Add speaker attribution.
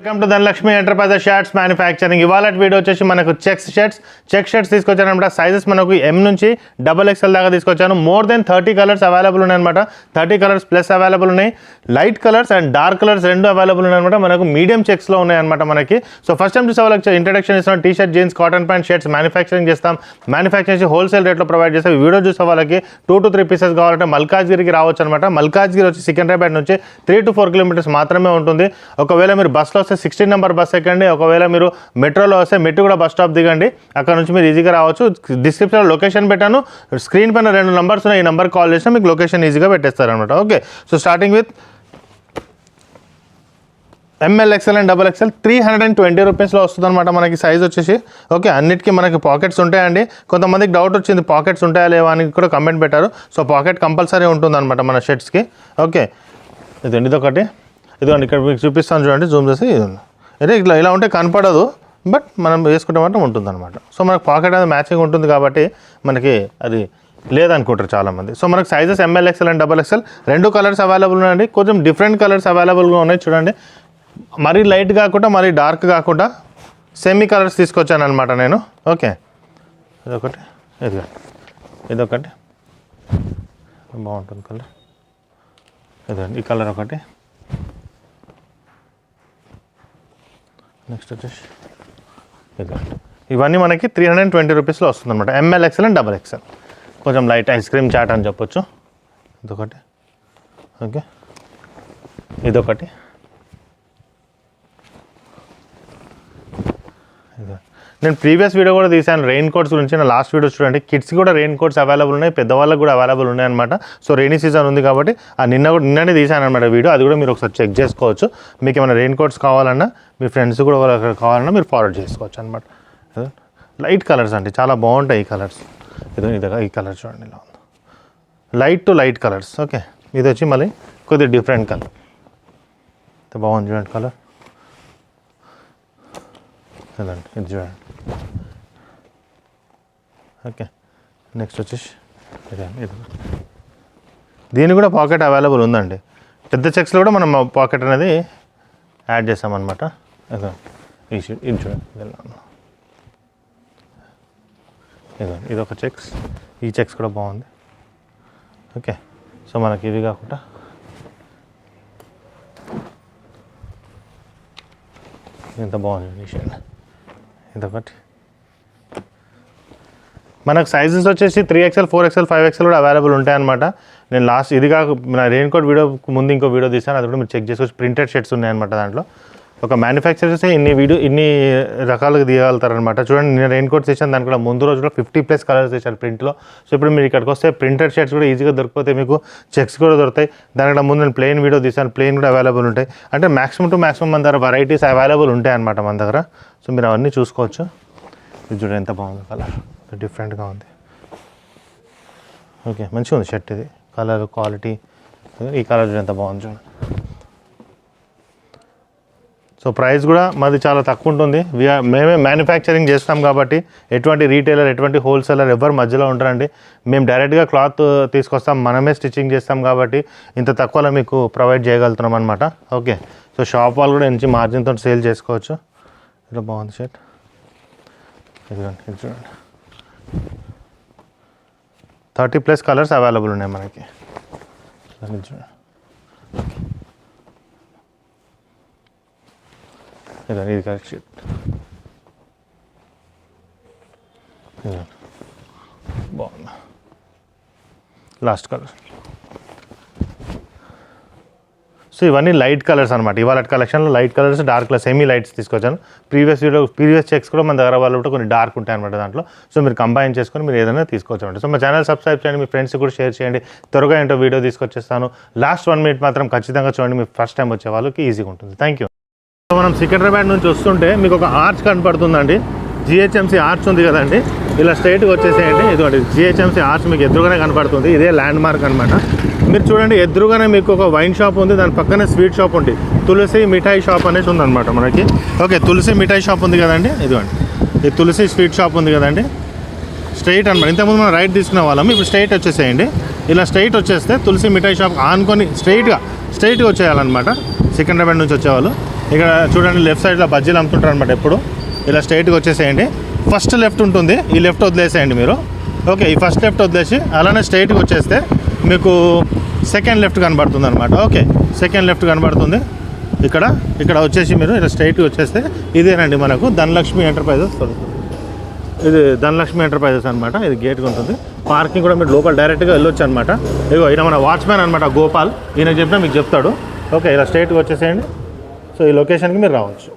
Speaker 1: Welcome to Dhanalakshmi enterprises shirts manufacturing. ఇవాళ video వచ్చేసి మనకు చెక్ షర్ట్స్ తీసుకొచ్చాను అనమాట. సైజెస్ మనకు M నుంచి XXL దాకా తీసుకొచ్చాను. మోర్ దెన్ 30 కలర్స్ అవైలబుల్ ఉన్నాయన్నమాట. 30 కలర్స్ ప్లస్ అవైలబుల్ ఉన్నాయి. Light colours and dark colours రెండు అవైలబుల్ ఉన్నాయన్నమాట. మనకు మీడియం చెక్స్లో ఉన్నాయన్నమాట మనకి. సో ఫస్ట్ టైం చూసే వాళ్ళకి ఇంట్రడక్షన్ ఇస్తాం. T shirt, jeans, cotton pant, shirts manufacturing చేస్తాం. మ్యానుఫ్యాక్చరింగ్ చేసి హోల్సేల్ రేట్లో ప్రొవైడ్ చేస్తాం. ఈ వీడియో చూసే వాళ్ళకి 2 to 3 పీసెస్ కావాలంటే మల్కాజ్గిరికి రావచ్చు అనమాట. మల్కాజ్గిరి వచ్చి సికింద్రాబాద్ నుంచి 3 to 4 కిలోమీటర్స్ మాత్రమే ఉంటుంది. ఒకవేళ మీరు బస్సులో వస్తే 16 నెంబర్ బస్ ఎక్కండి. ఒకవేళ మీరు మెట్రోలో వస్తే మెట్రో కూడా బస్ స్టాప్ దిగండి. అక్కడ నుంచి మీరు ఈజీగా రావచ్చు. డిస్క్రిప్షన్లో లొకేషన్ పెట్టాను. స్క్రీన్ పైన 2 నంబర్స్ ఉన్నాయి. ఈ నెంబర్ కాల్ చేసినా మీకు లొకేషన్ ఈజీగా పెట్టేస్తారనమాట. Okay, so starting with ML, XL and XXL 320 రూపీస్లో వస్తుంది అనమాట మనకి సైజ్ వచ్చేసి. ఓకే, అన్నిటికీ మనకి పాకెట్స్ ఉంటాయండి. కొంతమందికి డౌట్ వచ్చింది పాకెట్స్ ఉంటాయా లేవా అని కూడా కమెంట్ పెట్టారు. సో పాకెట్ కంపల్సరీ ఉంటుంది అనమాట మన షర్ట్స్కి. ఓకే, ఇదొకటి. ఇదిగోండి ఇక్కడ మీకు చూపిస్తాను చూడండి, జూమ్ చేసి. ఇది ఇలా ఉంటే కనపడదు, బట్ మనం వేసుకుంటే మాత్రం ఉంటుంది అనమాట. సో మనకు పాకెట్ అనేది మ్యాచింగ్ ఉంటుంది కాబట్టి మనకి అది లేదనుకుంటారు చాలామంది. సో మనకు sizes ML, XL and XXL 2 colours available ఉన్నాయండి. కొంచెం డిఫరెంట్ కలర్స్ అవైలబుల్గా ఉన్నాయి చూడండి. మరీ లైట్ కాకుండా మరీ డార్క్ కాకుండా సెమీ కలర్స్ తీసుకొచ్చాను అనమాట నేను. ఓకే, ఇదొకటి, ఇదొకటి బాగుంటుంది కలర్. ఇదండి ఈ కలర్ ఒకటి. నెక్స్ట్ వచ్చేసి ఇదండి. ఇవన్నీ మనకి 320 రూపీస్లో వస్తుంది అనమాట. ML, XL and XXL. కొంచెం లైట్ ఐస్ క్రీమ్ చాట్ అని చెప్పొచ్చు. ఇదొకటి. ఓకే, ఇదొకటి. నేను ప్రీవియస్ వీడియో కూడా తీసాను రెయిన్ కోట్స్ గురించి. నా లాస్ట్ వీడియో చూడండి. కిడ్స్కి కూడా రెయిన్ కోట్స్ అవైలబుల్ ఉన్నాయి, పెద్దవాళ్ళకి కూడా అవైలబుల్ ఉన్నాయి అనమాట. సో రెయినీ సీజన్ ఉంది కాబట్టి నిన్ననే తీసాను అనమాట వీడియో. అది కూడా మీరు ఒకసారి చెక్ చేసుకోవచ్చు. మీకు ఏమైనా రెయిన్ కోట్స్ కావాలన్నా మీ ఫ్రెండ్స్ కూడా కావాలన్నా మీరు ఫార్వర్డ్ చేసుకోవచ్చు అనమాట. లైట్ కలర్స్ అండి, చాలా బాగుంటాయి ఈ కలర్స్. ఈ కలర్ చూడండి ఇలా ఉంది, light to light colours. Okay, ఇది వచ్చి మళ్ళీ కొద్దిగా డిఫరెంట్ కలర్. బాగుంది చూడండి కలర్. ఇదండి ఇది చూడండి. ఓకే, నెక్స్ట్ వచ్చేసి ఇది. దీని కూడా పాకెట్ అవైలబుల్ ఉందండి. పెద్ద చెక్స్లో కూడా మనం పాకెట్ అనేది యాడ్ చేస్తామన్నమాట. ఇది చూడండి, ఇది ఒక చెక్స్. ఈ చెక్స్ కూడా బాగుంది. ఓకే, సో మనకి ఇవి కాకుండా ఇంత బాగుంది ఈ షర్ట్. ఇదొకటి. మనకు సైజెస్ వచ్చేసి 3XL, 4XL, 5XL కూడా అవైలబుల్ ఉంటాయన్నమాట. నేను లాస్ట్ ఇది కాక నా రెయిన్ కోట్ వీడియో ముందు ఇంకో వీడియో తీసాను, అది కూడా మీరు చెక్ చేసుకోవచ్చు. ప్రింటెడ్ షర్ట్స్ ఉన్నాయన్నమాట దాంట్లో. ఒక మ్యానుఫ్యాక్చరర్స్ ఇన్ని రకాలుగా తీయగలుగుతారనమాట. చూడండి, నేను రెయిన్ కోట్స్ తీసాను, దాని కూడా ముందు రోజులో 50+ కలర్స్ తీసాను ప్రింట్లో. సో ఇప్పుడు మీరు ఇక్కడికి వస్తే ప్రింటెడ్ షర్ట్స్ కూడా ఈజీగా దొరికిపోతాయి, మీకు చెక్స్ కూడా దొరుకుతాయి. దానికంటే ముందు నేను ప్లెయిన్ వీడియో తీసాను, ప్లెయిన్ కూడా అవైలబుల్ ఉంటాయి. అంటే మ్యాక్సిమం టు మ్యాక్సిమం మన దగ్గర వెరైటీస్ అవైలబుల్ ఉంటాయి అన్నమాట మన దగ్గర. సో మీరు అవన్నీ చూసుకోవచ్చు. ఇది చూడండి ఎంత బాగుంది కలర్, డిఫరెంట్గా ఉంది. ఓకే, మంచిగా ఉంది షర్ట్. ఇది కలర్ క్వాలిటీ, ఈ కలర్ చూడండి ఎంత బాగుంది చూడండి. సో ప్రైస్ కూడా మాది చాలా తక్కువ ఉంటుంది. మేమే మ్యానుఫ్యాక్చరింగ్ చేస్తాం కాబట్టి ఎటువంటి రీటైలర్, ఎటువంటి హోల్సేలర్ ఎవరు మధ్యలో ఉంటారండి. మేము డైరెక్ట్గా క్లాత్ తీసుకొస్తాం, మనమే స్టిచ్చింగ్ చేస్తాం కాబట్టి ఇంత తక్కువలో మీకు ప్రొవైడ్ చేయగలుగుతున్నాం అనమాట. ఓకే, సో షాప్ వాళ్ళు కూడా మంచి మార్జిన్తో సేల్ చేసుకోవచ్చు. ఇలా బాగుంది షర్ట్. ఇది చూడండి, 30+ కలర్స్ అవైలబుల్ ఉన్నాయి మనకి. చూడండి, ఇది కరెక్ట్ షర్ట్. బాగుంది లాస్ట్ కలర్. సో ఇవన్నీ లైట్ కలర్స్ అనమాట. ఇవాళ కలెక్షన్లో light colours, dark colours, semi lights తీసుకొచ్చాను. ప్రీవియస్ చెక్స్ కూడా మన దగ్గర వాళ్ళు కూడా కొన్ని డార్క్ ఉంటాయి అనమాట దాంట్లో. సో మీరు కంబైన్ చేసుకొని మీరు ఏదైనా తీసుకోవచ్చు అనమాట. సో మా ఛానల్ సబ్స్క్రైబ్ చేయండి, మీ ఫ్రెండ్స్కి కూడా షేర్ చేయండి. త్వరగా ఏంటో వీడియో తీసుకొచ్చేస్తాను. లాస్ట్ 1 minute మాత్రం ఖచ్చితంగా చూడండి, మీరు ఫస్ట్ టైం వచ్చే వాళ్ళకి ఈజీగా ఉంటుంది. Thank you. సో మనం సికింద్రాబాద్ నుంచి వస్తుంటే మీకు ఒక ఆర్చ్ కనపడుతుందండి. GHMC ఆర్చ్ ఉంది కదండి, ఇలా స్ట్రైట్గా వచ్చేసేయండి. ఇదిగోండి GHMC ఆర్చ్ మీకు ఎదురుగానే కనపడుతుంది. ఇదే ల్యాండ్ మార్క్ అనమాట. మీరు చూడండి, ఎదురుగానే మీకు ఒక వైన్ షాప్ ఉంది, దాని పక్కనే స్వీట్ షాప్ ఉంది. తులసి మిఠాయి షాప్ అనేసి ఉందన్నమాట మనకి. ఓకే, తులసి మిఠాయి షాప్ ఉంది కదండి, ఇదిగోండి ఈ తులసి స్వీట్ షాప్ ఉంది కదండి. స్ట్రైట్ అనమాట. ఇంతకుముందు మనం రైట్ తీసుకునే వాళ్ళం, ఇప్పుడు స్ట్రైట్ వచ్చేసేయండి. ఇలా స్ట్రైట్ వచ్చేస్తే తులసి మిఠాయి షాప్ ఆనుకొని స్ట్రైట్గా వచ్చేయాలన్నమాట. సికింద్రాబాద్ నుంచి వచ్చేవాళ్ళు ఇక్కడ చూడండి లెఫ్ట్ సైడ్లో బజ్జీలు అమ్ముతుంటారు అనమాట. ఎప్పుడు ఇలా స్ట్రైట్గా వచ్చేసేయండి. ఫస్ట్ లెఫ్ట్ ఉంటుంది, ఈ లెఫ్ట్ వదిలేసేయండి మీరు. ఓకే, ఈ ఫస్ట్ లెఫ్ట్ వదిలేసి అలానే స్ట్రైట్గా వచ్చేస్తే మీకు సెకండ్ లెఫ్ట్ కనబడుతుంది అనమాట. ఓకే, సెకండ్ లెఫ్ట్ కనబడుతుంది. ఇక్కడ వచ్చేసి మీరు ఇలా స్ట్రైట్గా వచ్చేస్తే ఇదేనండి మనకు ధనలక్ష్మి ఎంటర్ప్రైజెస్. ఇది ధనలక్ష్మి ఎంటర్ప్రైజెస్ అనమాట. ఇది గేట్గా ఉంటుంది. పార్కింగ్ కూడా మీరు లోపల డైరెక్ట్గా వెళ్ళొచ్చు అనమాట. ఇగో ఈయన మన వాచ్మ్యాన్ అనమాట, గోపాల్. ఈయన చెప్పినా మీకు చెప్తాడు. ఓకే, ఇలా స్ట్రైట్గా వచ్చేసేయండి. సో ఈ లొకేషన్కి మీరు రావచ్చు.